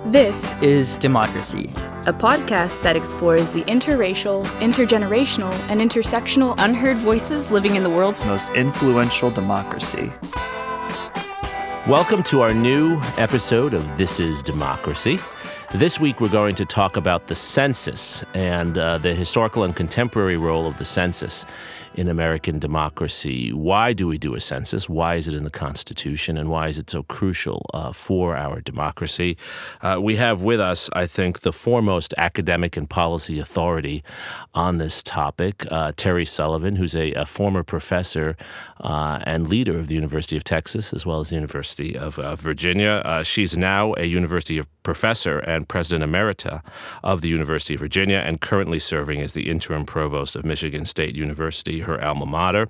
This is Democracy, a podcast that explores the interracial, intergenerational, and intersectional unheard voices living in the world's most influential democracy. Welcome to our new episode of This is Democracy. This week we're going to talk about the census and the historical and contemporary role of the census in American democracy. Why do we do a census? Why is it in the Constitution? And why is it so crucial for our democracy? We have with us, I think, the foremost academic and policy authority on this topic, Teresa Sullivan, who's a former professor and leader of the University of Texas, as well as the University of Virginia. She's now a university professor and president emerita of the University of Virginia and currently serving as the interim provost of Michigan State University, her alma mater.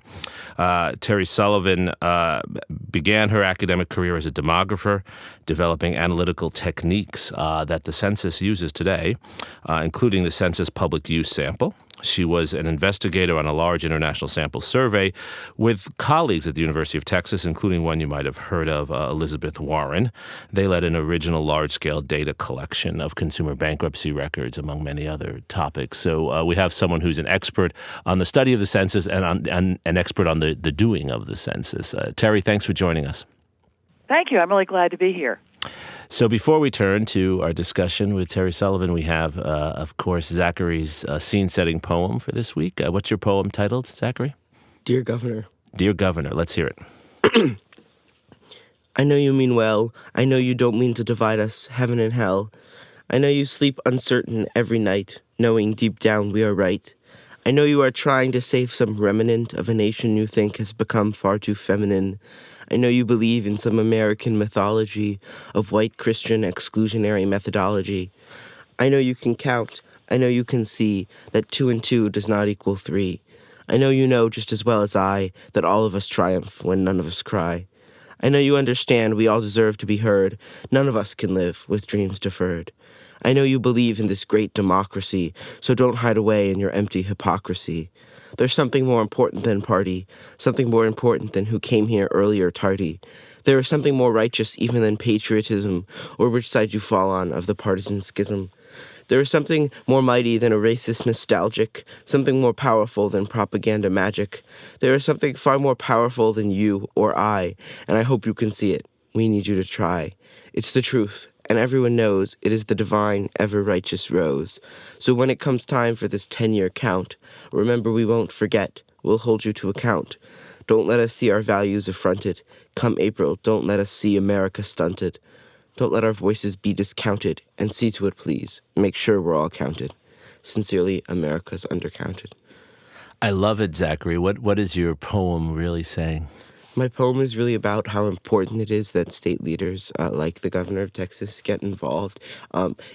Teresa Sullivan began her academic career as a demographer, developing analytical techniques that the census uses today, including the census public use sample. She was an investigator on a large international sample survey with colleagues at the University of Texas, including one you might have heard of, Elizabeth Warren. They led an original large-scale data collection of consumer bankruptcy records, among many other topics. So we have someone who's an expert on the study of the census and an expert on the doing of the census. Terry, thanks for joining us. Thank you. I'm really glad to be here. So before we turn to our discussion with Teresa Sullivan, we have, of course, Zachary's scene-setting poem for this week. What's your poem titled, Zachary? Dear Governor. Dear Governor. Let's hear it. I know you mean well. I know you don't mean to divide us, heaven and hell. I know you sleep uncertain every night, knowing deep down we are right. I know you are trying to save some remnant of a nation you think has become far too feminine. I know you believe in some American mythology of white Christian exclusionary methodology. I know you can count. I know you can see that 2 and 2 does not equal 3. I know you know just as well as I that all of us triumph when none of us cry. I know you understand we all deserve to be heard. None of us can live with dreams deferred. I know you believe in this great democracy, so don't hide away in your empty hypocrisy. There's something more important than party, something more important than who came here early or tardy. There is something more righteous even than patriotism, or which side you fall on of the partisan schism. There is something more mighty than a racist nostalgic, something more powerful than propaganda magic. There is something far more powerful than you or I, and I hope you can see it. We need you to try. It's the truth. And everyone knows it is the divine, ever-righteous rose. So when it comes time for this 10-year count, remember we won't forget. We'll hold you to account. Don't let us see our values affronted. Come April, don't let us see America stunted. Don't let our voices be discounted. And see to it, please. Make sure we're all counted. Sincerely, America's undercounted. I love it, Zachary. What is your poem really saying? My poem is really about how important it is that state leaders, like the governor of Texas, get involved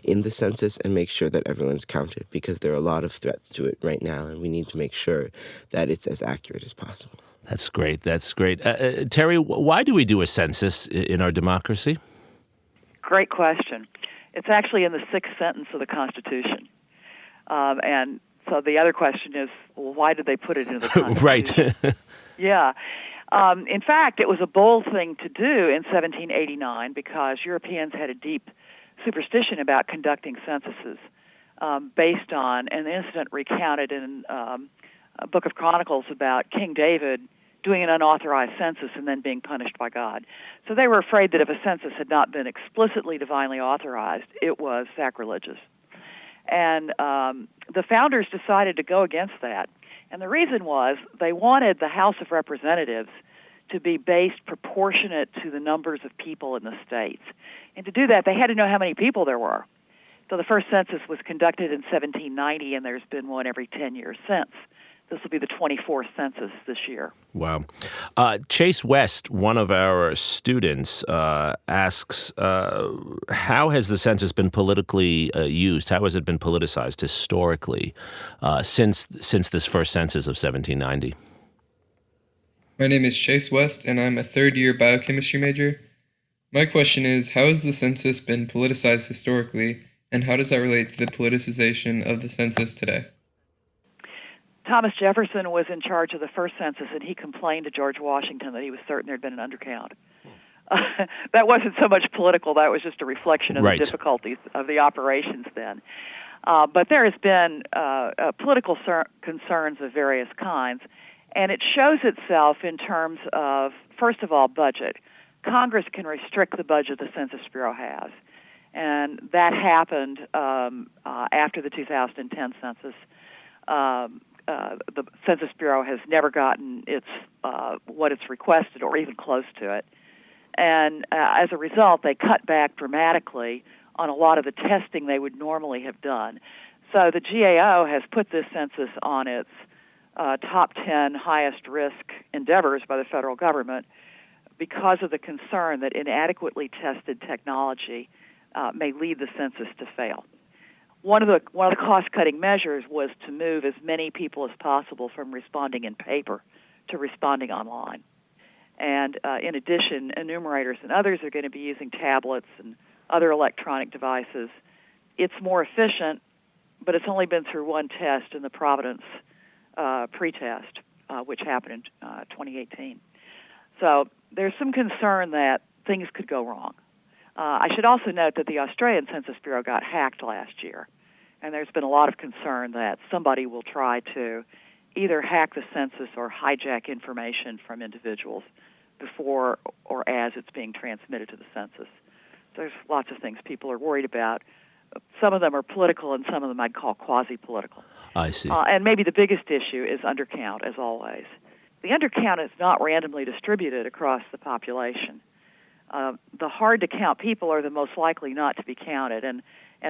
in the census and make sure that everyone's counted, because there are a lot of threats to it right now, and we need to make sure that it's as accurate as possible. That's great. That's great. Terry, why do we do a census in our democracy? Great question. It's actually in the 6th sentence of the Constitution. And so the other question is, well, why did they put it into the Constitution? Right. Yeah. In fact, it was a bold thing to do in 1789 because Europeans had a deep superstition about conducting censuses based on an incident recounted in a book of Chronicles about King David doing an unauthorized census and then being punished by God. So they were afraid that if a census had not been explicitly divinely authorized, it was sacrilegious. And the founders decided to go against that. And the reason was they wanted the House of Representatives to be based proportionate to the numbers of people in the states. And to do that, they had to know how many people there were. So the first census was conducted in 1790, and there's been one every 10 years since. This will be the 24th census this year. Wow. Chase West, one of our students, asks, how has the census been politically used? How has it been politicized historically since this first census of 1790? My name is Chase West, and I'm a third-year biochemistry major. My question is, how has the census been politicized historically, and how does that relate to the politicization of the census today? Thomas Jefferson was in charge of the first census, and he complained to George Washington that he was certain there had been an undercount. that wasn't so much political. That was just a reflection of Right. the difficulties of the operations then. But there has been political concerns of various kinds, and it shows itself in terms of, first of all, budget. Congress can restrict the budget the Census Bureau has, and that happened after the 2010 census. The Census Bureau has never gotten what it's requested or even close to it. And as a result, they cut back dramatically on a lot of the testing they would normally have done. So the GAO has put this census on its top 10 highest risk endeavors by the federal government because of the concern that inadequately tested technology may lead the census to fail. One of the cost-cutting measures was to move as many people as possible from responding in paper to responding online. And in addition, enumerators and others are going to be using tablets and other electronic devices. It's more efficient, but it's only been through one test in the Providence pretest, which happened in 2018. So there's some concern that things could go wrong. I should also note that the Australian Census Bureau got hacked last year, and there's been a lot of concern that somebody will try to either hack the census or hijack information from individuals before or as it's being transmitted to the census. There's lots of things people are worried about. Some of them are political, and some of them I'd call quasi-political. I see. And maybe the biggest issue is undercount, as always. The undercount is not randomly distributed across the population. The hard-to-count people are the most likely not to be counted, and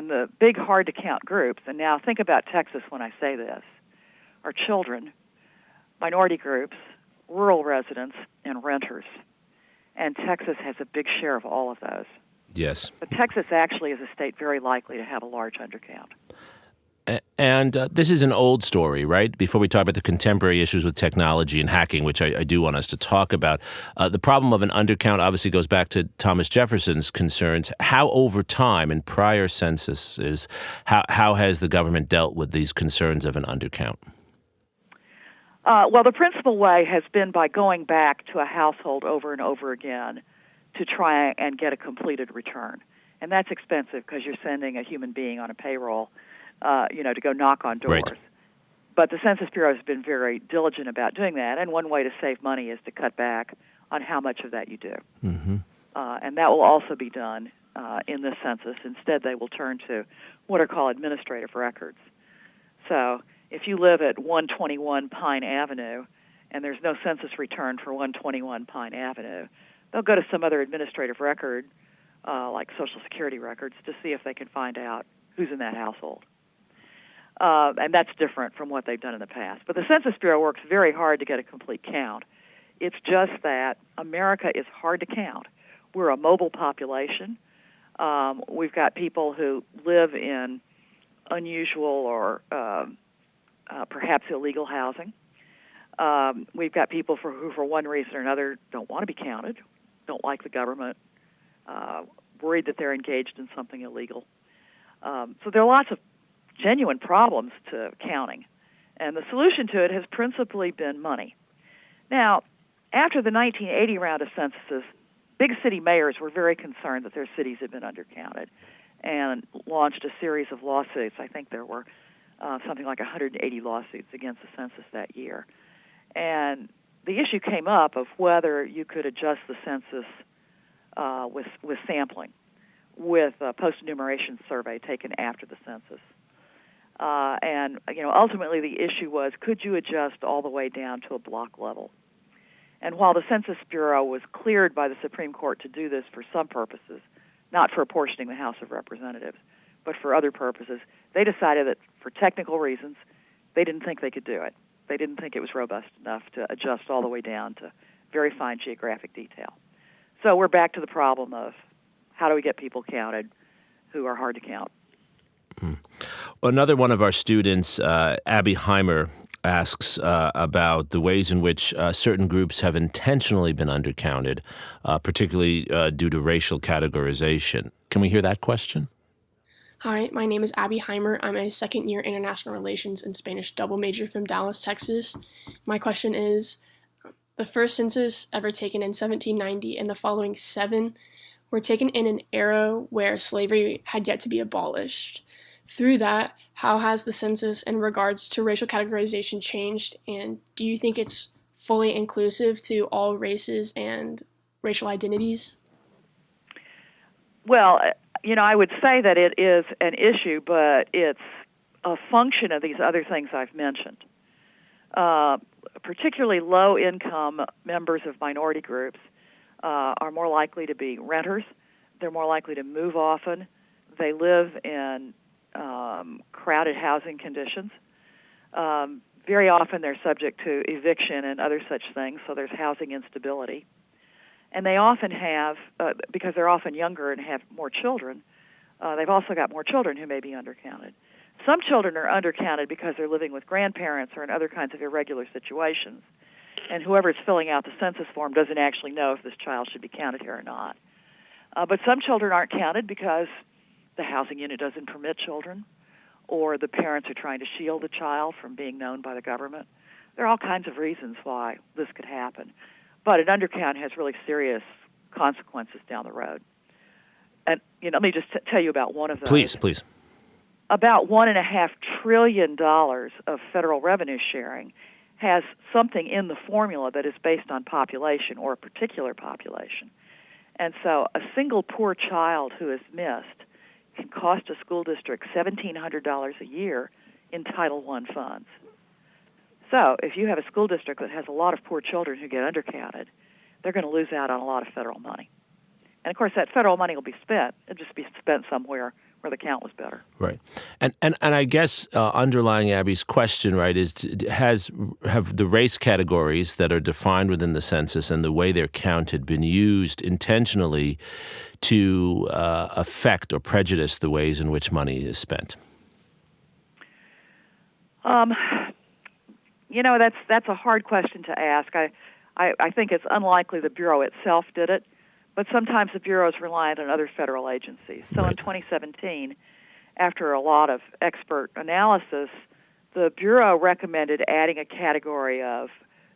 the big hard-to-count groups, and now think about Texas when I say this, are children, minority groups, rural residents, and renters. And Texas has a big share of all of those. Yes. But Texas actually is a state very likely to have a large undercount. And this is an old story, right? Before we talk about the contemporary issues with technology and hacking, which I do want us to talk about, the problem of an undercount obviously goes back to Thomas Jefferson's concerns. How over time in prior censuses, how has the government dealt with these concerns of an undercount? Well, the principal way has been by going back to a household over and over again to try and get a completed return. And that's expensive because you're sending a human being on a payroll, to go knock on doors. Right. But the Census Bureau has been very diligent about doing that, and one way to save money is to cut back on how much of that you do. Mm-hmm. And that will also be done in this census. Instead, they will turn to what are called administrative records. So if you live at 121 Pine Avenue and there's no census return for 121 Pine Avenue, they'll go to some other administrative record, like Social Security records, to see if they can find out who's in that household. And that's different from what they've done in the past. But the Census Bureau works very hard to get a complete count. It's just that America is hard to count. We're a mobile population. We've got people who live in unusual or perhaps illegal housing. We've got people who, for one reason or another, don't want to be counted, don't like the government, worried that they're engaged in something illegal. So there are lots of genuine problems to counting, and the solution to it has principally been money. Now, after the 1980 round of censuses, big city mayors were very concerned that their cities had been undercounted and launched a series of lawsuits. I think there were something like 180 lawsuits against the census that year. And the issue came up of whether you could adjust the census with sampling, with a post-enumeration survey taken after the census. And ultimately the issue was, could you adjust all the way down to a block level? And while the Census Bureau was cleared by the Supreme Court to do this for some purposes, not for apportioning the House of Representatives, but for other purposes, they decided that for technical reasons, they didn't think they could do it. They didn't think it was robust enough to adjust all the way down to very fine geographic detail. So we're back to the problem of how do we get people counted who are hard to count. Another one of our students, Abby Heimer, asks about the ways in which certain groups have intentionally been undercounted, particularly due to racial categorization. Can we hear that question? Hi, my name is Abby Heimer. I'm a second-year International Relations and Spanish double major from Dallas, Texas. My question is, The first census ever taken in 1790 and the following 7 were taken in an era where slavery had yet to be abolished. Through that, how has the census in regards to racial categorization changed, and do you think it's fully inclusive to all races and racial identities? Well, I would say that it is an issue, but it's a function of these other things I've mentioned. Particularly low-income members of minority groups are more likely to be renters. They're more likely to move often. They live in crowded housing conditions. Very often they're subject to eviction and other such things, so there's housing instability. And they often have, because they're often younger and have more children, they've also got more children who may be undercounted. Some children are undercounted because they're living with grandparents or in other kinds of irregular situations, and whoever's filling out the census form doesn't actually know if this child should be counted here or not. But some children aren't counted because the housing unit doesn't permit children, or the parents are trying to shield the child from being known by the government. There are all kinds of reasons why this could happen. But an undercount has really serious consequences down the road. And let me just tell you about one of those. Please. About $1.5 trillion of federal revenue sharing has something in the formula that is based on population or a particular population. And so a single poor child who is missed can cost a school district $1,700 a year in Title I funds. So if you have a school district that has a lot of poor children who get undercounted, they're going to lose out on a lot of federal money. And, of course, that federal money will be spent. It'll just be spent somewhere where the count was better. Right. And I guess underlying Abby's question, right, is have the race categories that are defined within the census and the way they're counted been used intentionally to affect or prejudice the ways in which money is spent? That's a hard question to ask. I think it's unlikely the Bureau itself did it, but sometimes the Bureau is reliant on other federal agencies. So Right. In 2017, after a lot of expert analysis, the Bureau recommended adding a category of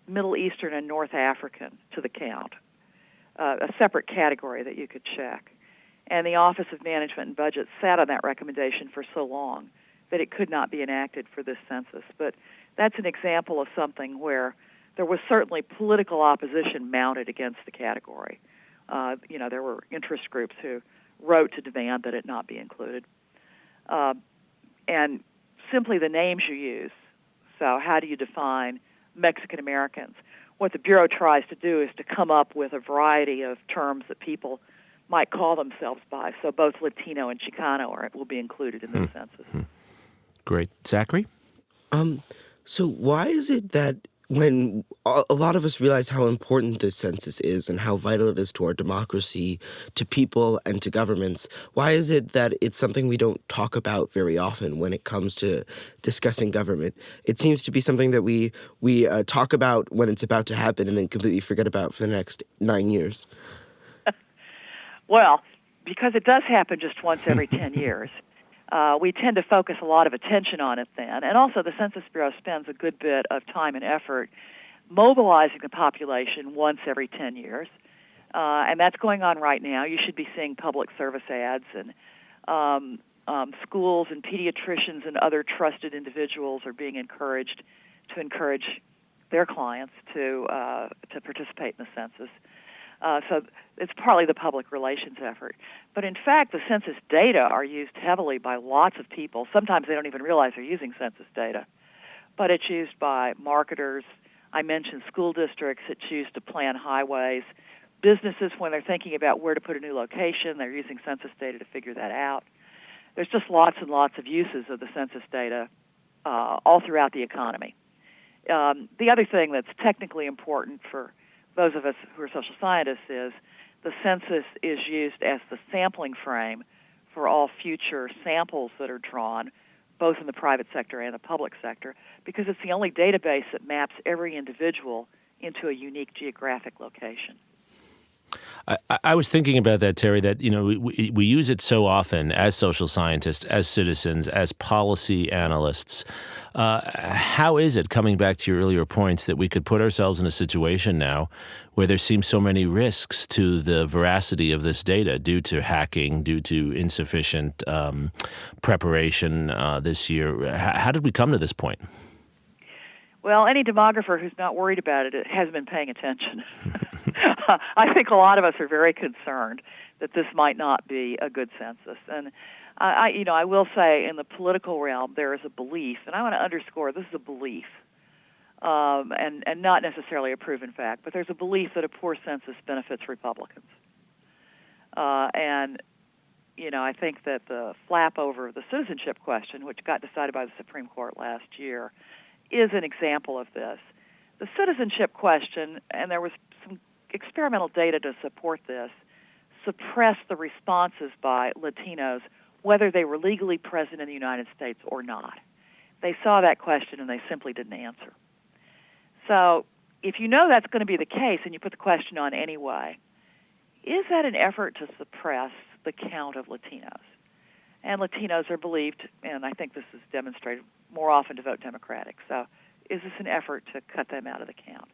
Middle Eastern and North African to the count, a separate category that you could check. And the Office of Management and Budget sat on that recommendation for so long that it could not be enacted for this census. But that's an example of something where there was certainly political opposition mounted against the category. There were interest groups who wrote to demand that it not be included. And simply the names you use. So how do you define Mexican Americans? What the Bureau tries to do is to come up with a variety of terms that people might call themselves by. So both Latino and Chicano will be included in the census. Great. Zachary? So why is it that when a lot of us realize how important this census is and how vital it is to our democracy, to people, and to governments, why is it that it's something we don't talk about very often when it comes to discussing government? It seems to be something that we talk about when it's about to happen and then completely forget about for the next 9 years. Well, because it does happen just once every 10 years. We tend to focus a lot of attention on it then. And also the Census Bureau spends a good bit of time and effort mobilizing the population once every 10 years. And that's going on right now. You should be seeing public service ads, and schools and pediatricians and other trusted individuals are being encouraged to encourage their clients to participate in the census. So it's partly the public relations effort. But in fact, the census data are used heavily by lots of people. Sometimes they don't even realize they're using census data. But it's used by marketers. I mentioned school districts. It's used to plan highways. Businesses, when they're thinking about where to put a new location, they're using census data to figure that out. There's just lots and lots of uses of the census data all throughout the economy. The other thing that's technically important for those of us who are social scientists is the census is used as the sampling frame for all future samples that are drawn, both in the private sector and the public sector, because it's the only database that maps every individual into a unique geographic location. I was thinking about that, Terry, that, we use it so often as social scientists, as citizens, as policy analysts. How is it, coming back to your earlier points, that we could put ourselves in a situation now where there seems so many risks to the veracity of this data due to hacking, due to insufficient preparation this year? How did we come to this point? Well, any demographer who's not worried about it has been paying attention. I think a lot of us are very concerned that this might not be a good census. And I will say, in the political realm, there is a belief, and I want to underscore this is a belief, and not necessarily a proven fact, but there's a belief that a poor census benefits Republicans. And I think that the flap over the citizenship question, which got decided by the Supreme Court last year, is an example of this. The citizenship question, and there was some experimental data to support this, suppressed the responses by Latinos, whether they were legally present in the United States or not. They saw that question and they simply didn't answer. So if you know that's going to be the case and you put the question on anyway, is that an effort to suppress the count of Latinos? And Latinos are believed, and I think this is demonstrated, more often to vote Democratic. So is this an effort to cut them out of the count?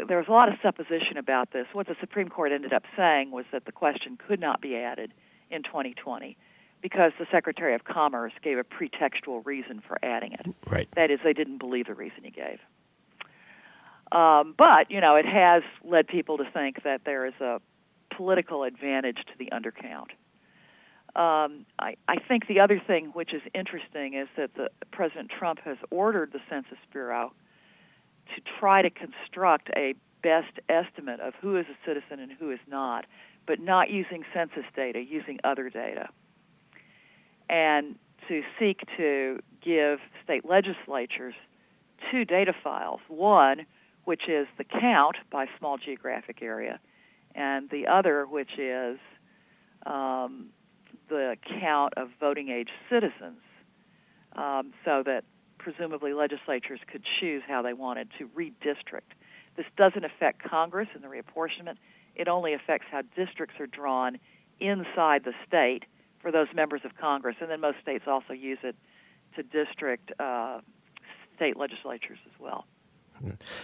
There was a lot of supposition about this. What the Supreme Court ended up saying was that the question could not be added in 2020 because the Secretary of Commerce gave a pretextual reason for adding it. Right. That is, they didn't believe the reason he gave. But, it has led people to think that there is a political advantage to the undercount. I think the other thing which is interesting is that President Trump has ordered the Census Bureau to try to construct a best estimate of who is a citizen and who is not, but not using census data, using other data, and to seek to give state legislatures two data files, one which is the count by small geographic area, and the other which is the count of voting-age citizens, so that presumably legislatures could choose how they wanted to redistrict. This doesn't affect Congress in the reapportionment. It only affects how districts are drawn inside the state for those members of Congress, and then most states also use it to district state legislatures as well.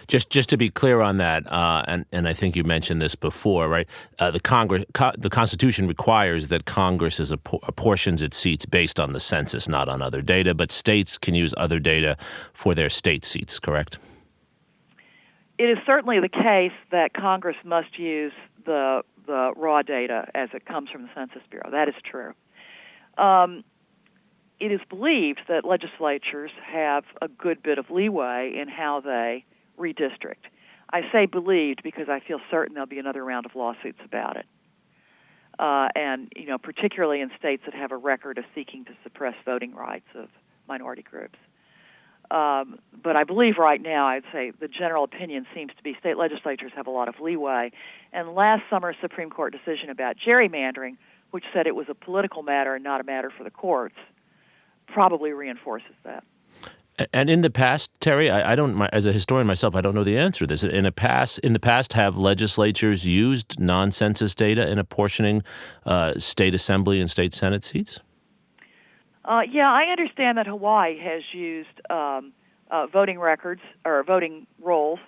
Just to be clear on that, and I think you mentioned this before, right? The Constitution requires that Congress apportions its seats based on the census, not on other data, but states can use other data for their state seats, correct? It is certainly the case that Congress must use the raw data as it comes from the Census Bureau. That is true. It is believed that legislatures have a good bit of leeway in how they redistrict. I say believed because I feel certain there'll be another round of lawsuits about it. And particularly in states that have a record of seeking to suppress voting rights of minority groups. But I believe right now, I'd say the general opinion seems to be state legislatures have a lot of leeway. And last summer's Supreme Court decision about gerrymandering, which said it was a political matter and not a matter for the courts, probably reinforces that. And in the past, Terry, I don't, as a historian myself, I don't know the answer to this. In the past, have legislatures used non-census data in apportioning state assembly and state senate seats? Yeah, I understand that Hawaii has used voting records or voting rolls,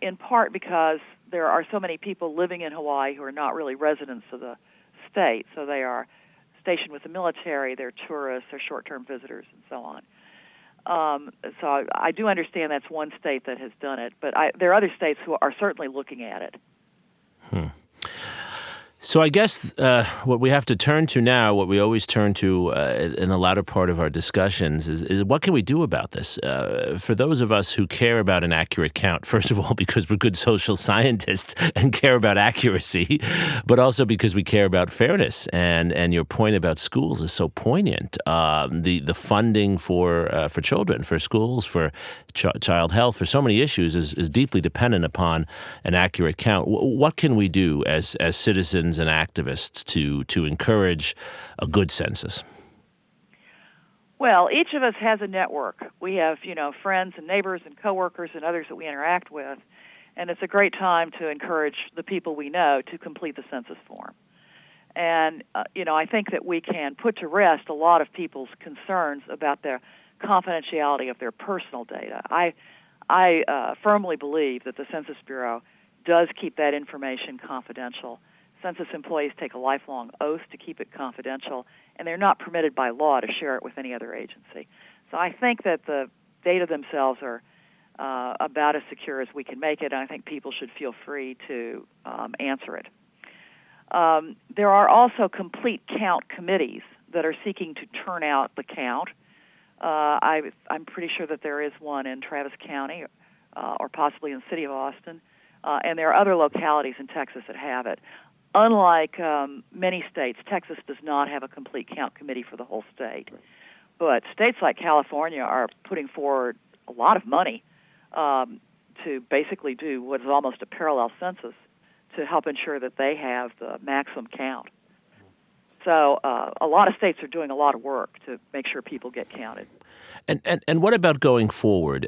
in part because there are so many people living in Hawaii who are not really residents of the state, so they are stationed with the military, they're tourists, they're short-term visitors, and so on. So I do understand that's one state that has done it, but there are other states who are certainly looking at it. So I guess what we have to turn to now, what we always turn to in the latter part of our discussions, is what can we do about this? For those of us who care about an accurate count, first of all, because we're good social scientists and care about accuracy, but also because we care about fairness. And your point about schools is so poignant. The funding for children, for schools, for child health, for so many issues is deeply dependent upon an accurate count. What can we do as citizens and activists to encourage a good census? Well, each of us has a network. We have, friends and neighbors and coworkers and others that we interact with. And it's a great time to encourage the people we know to complete the census form. And, I think that we can put to rest a lot of people's concerns about their confidentiality of their personal data. I firmly believe that the Census Bureau does keep that information confidential. Census employees take a lifelong oath to keep it confidential, and they're not permitted by law to share it with any other agency. So I think that the data themselves are about as secure as we can make it, and I think people should feel free to answer it. There are also complete count committees that are seeking to turn out the count. I'm pretty sure that there is one in Travis County or possibly in the city of Austin, and there are other localities in Texas that have it. Unlike many states, Texas does not have a complete count committee for the whole state. But states like California are putting forward a lot of money to basically do what is almost a parallel census to help ensure that they have the maximum count. So a lot of states are doing a lot of work to make sure people get counted. And what about going forward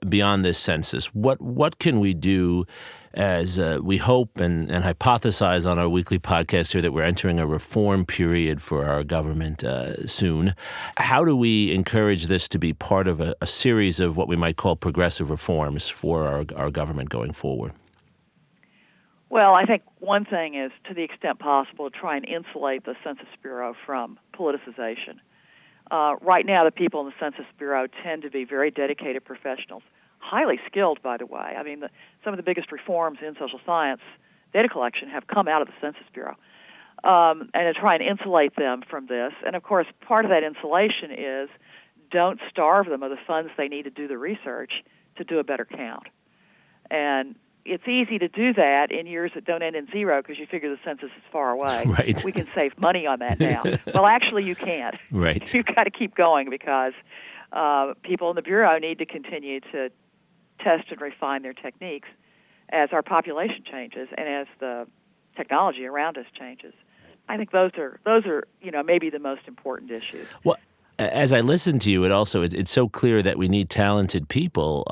beyond this census? What can we do as we hope and hypothesize on our weekly podcast here that we're entering a reform period for our government soon? How do we encourage this to be part of a series of what we might call progressive reforms for our government going forward? Well, I think one thing is, to the extent possible, try and insulate the Census Bureau from politicization. Right now, the people in the Census Bureau tend to be very dedicated professionals, highly skilled, by the way. I mean, some of the biggest reforms in social science data collection have come out of the Census Bureau. And to try and insulate them from this. And, of course, part of that insulation is don't starve them of the funds they need to do the research to do a better count. And it's easy to do that in years that don't end in zero because you figure the census is far away. Right. We can save money on that now. Well, actually, you can't. Right. You've got to keep going because people in the Bureau need to continue to test and refine their techniques as our population changes and as the technology around us changes. I think those are maybe the most important issues. Well, as I listen to you, it's so clear that we need talented people,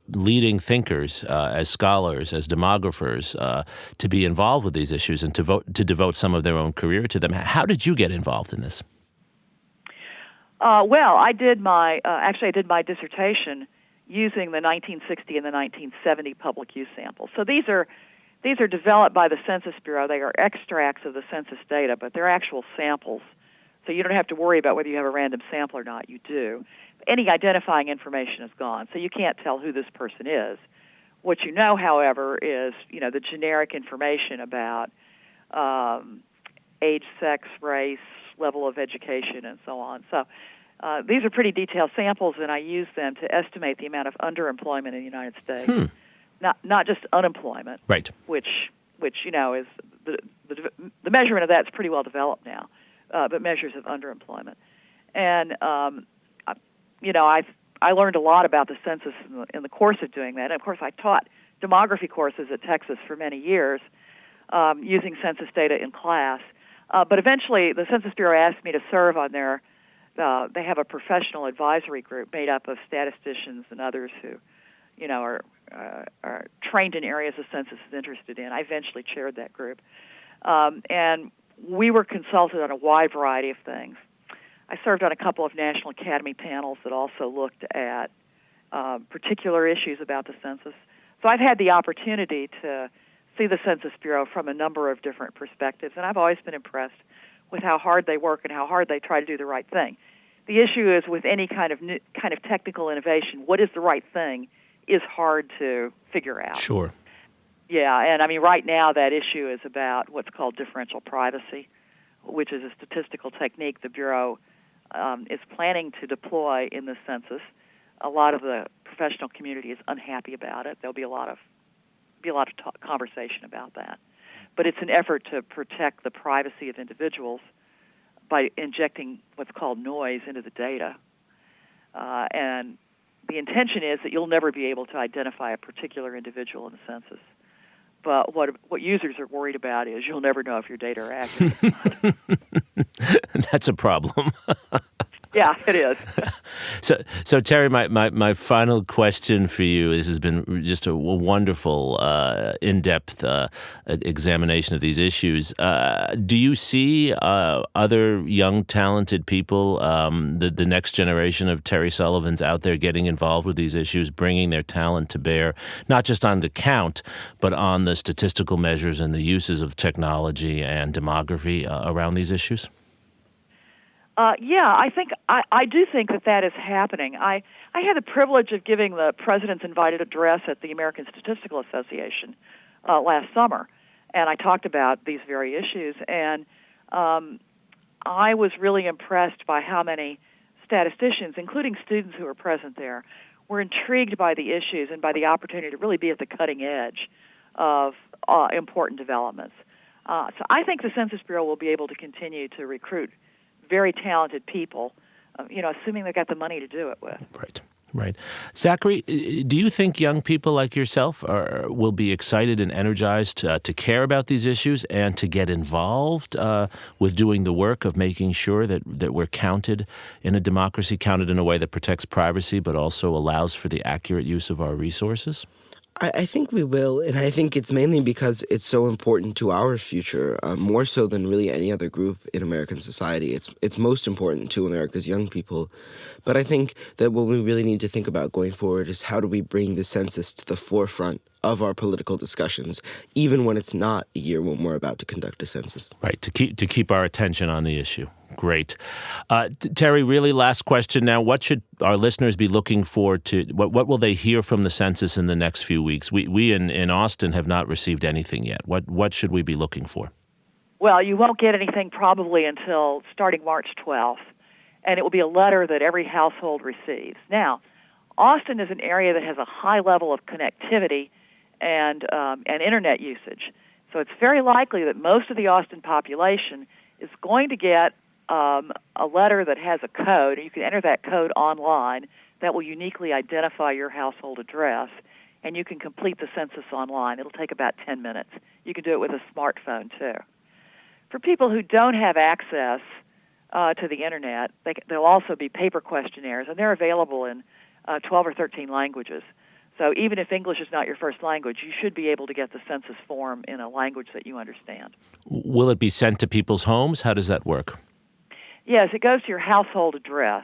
leading thinkers, as scholars, as demographers, to be involved with these issues and to devote some of their own career to them. How did you get involved in this? Well, I did my dissertation using the 1960 and the 1970 public use samples. So these are developed by the Census Bureau. They are extracts of the census data, but they're actual samples. So you don't have to worry about whether you have a random sample or not. You do. Any identifying information is gone, so you can't tell who this person is. What you know, however, is the generic information about age, sex, race, level of education, and so on. So these are pretty detailed samples, and I use them to estimate the amount of underemployment in the United States. Not just unemployment, right? Which is the measurement of that's pretty well developed now. But measures of underemployment. And, I learned a lot about the census in the course of doing that. And, of course, I taught demography courses at Texas for many years using census data in class. But eventually the Census Bureau asked me to serve on their they have a professional advisory group made up of statisticians and others who, are trained in areas the census is interested in. I eventually chaired that group. And we were consulted on a wide variety of things. I served on a couple of National Academy panels that also looked at particular issues about the census. So I've had the opportunity to see the Census Bureau from a number of different perspectives, and I've always been impressed with how hard they work and how hard they try to do the right thing. The issue is with any kind of technical innovation, what is the right thing is hard to figure out. Sure. Yeah, and I mean, right now that issue is about what's called differential privacy, which is a statistical technique the Bureau is planning to deploy in the census. A lot of the professional community is unhappy about it. There'll be a lot of conversation about that. But it's an effort to protect the privacy of individuals by injecting what's called noise into the data. And the intention is that you'll never be able to identify a particular individual in the census. But what users are worried about is you'll never know if your data are accurate or not. That's a problem. Yeah, it is. So Terry, my final question for you. This has been just a wonderful, in-depth examination of these issues. Do you see other young, talented people, the next generation of Terry Sullivans out there getting involved with these issues, bringing their talent to bear, not just on the count, but on the statistical measures and the uses of technology and demography around these issues? I do think that is happening. I had the privilege of giving the president's invited address at the American Statistical Association last summer, and I talked about these very issues. And I was really impressed by how many statisticians, including students who were present there, were intrigued by the issues and by the opportunity to really be at the cutting edge of important developments. So I think the Census Bureau will be able to continue to recruit very talented people, assuming they've got the money to do it with. Right. Zachary, do you think young people like yourself will be excited and energized to care about these issues and to get involved with doing the work of making sure that we're counted in a democracy, counted in a way that protects privacy but also allows for the accurate use of our resources? I think we will, and I think it's mainly because it's so important to our future, more so than really any other group in American society. It's most important to America's young people. But I think that what we really need to think about going forward is how do we bring the census to the forefront of our political discussions, even when it's not a year when we're about to conduct a census. Right, to keep our attention on the issue. Great. Terry, really last question now. What should our listeners be looking forward to? What will they hear from the census in the next few weeks? We in Austin have not received anything yet. What should we be looking for? Well, you won't get anything probably until starting March 12th, and it will be a letter that every household receives. Now, Austin is an area that has a high level of connectivity and internet usage. So it's very likely that most of the Austin population is going to get a letter that has a code, and you can enter that code online that will uniquely identify your household address, and you can complete the census online. It'll take about 10 minutes. You can do it with a smartphone, too. For people who don't have access to the internet, there'll also be paper questionnaires, and they're available in 12 or 13 languages. So even if English is not your first language, you should be able to get the census form in a language that you understand. Will it be sent to people's homes? How does that work? Yes, it goes to your household address.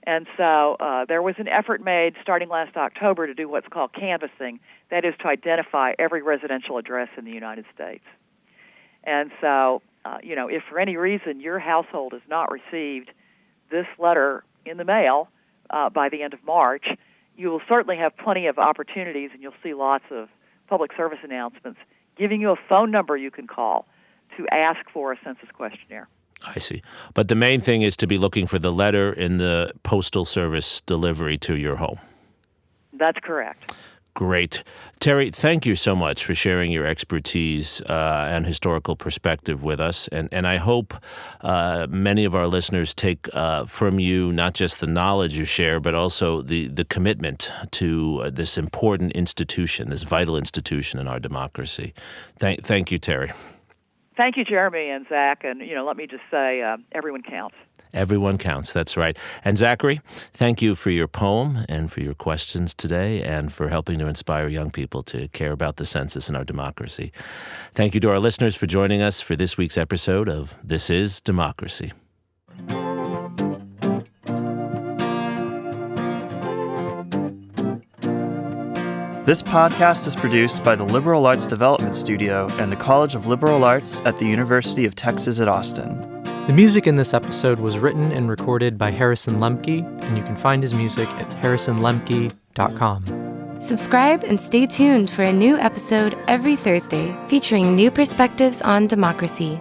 And so there was an effort made starting last October to do what's called canvassing, that is to identify every residential address in the United States. And so, if for any reason your household has not received this letter in the mail by the end of March, you will certainly have plenty of opportunities, and you'll see lots of public service announcements giving you a phone number you can call to ask for a census questionnaire. I see. But the main thing is to be looking for the letter in the Postal Service delivery to your home. That's correct. Great. Terry, thank you so much for sharing your expertise and historical perspective with us. And I hope many of our listeners take from you not just the knowledge you share, but also the commitment to this important institution, this vital institution in our democracy. Thank you, Terry. Thank you, Jeremi and Zach. And, let me just say, everyone counts. Everyone counts, that's right. And Zachary, thank you for your poem and for your questions today and for helping to inspire young people to care about the census and our democracy. Thank you to our listeners for joining us for this week's episode of This is Democracy. This podcast is produced by the Liberal Arts Development Studio and the College of Liberal Arts at the University of Texas at Austin. The music in this episode was written and recorded by Harrison Lemke, and you can find his music at harrisonlemke.com. Subscribe and stay tuned for a new episode every Thursday featuring new perspectives on democracy.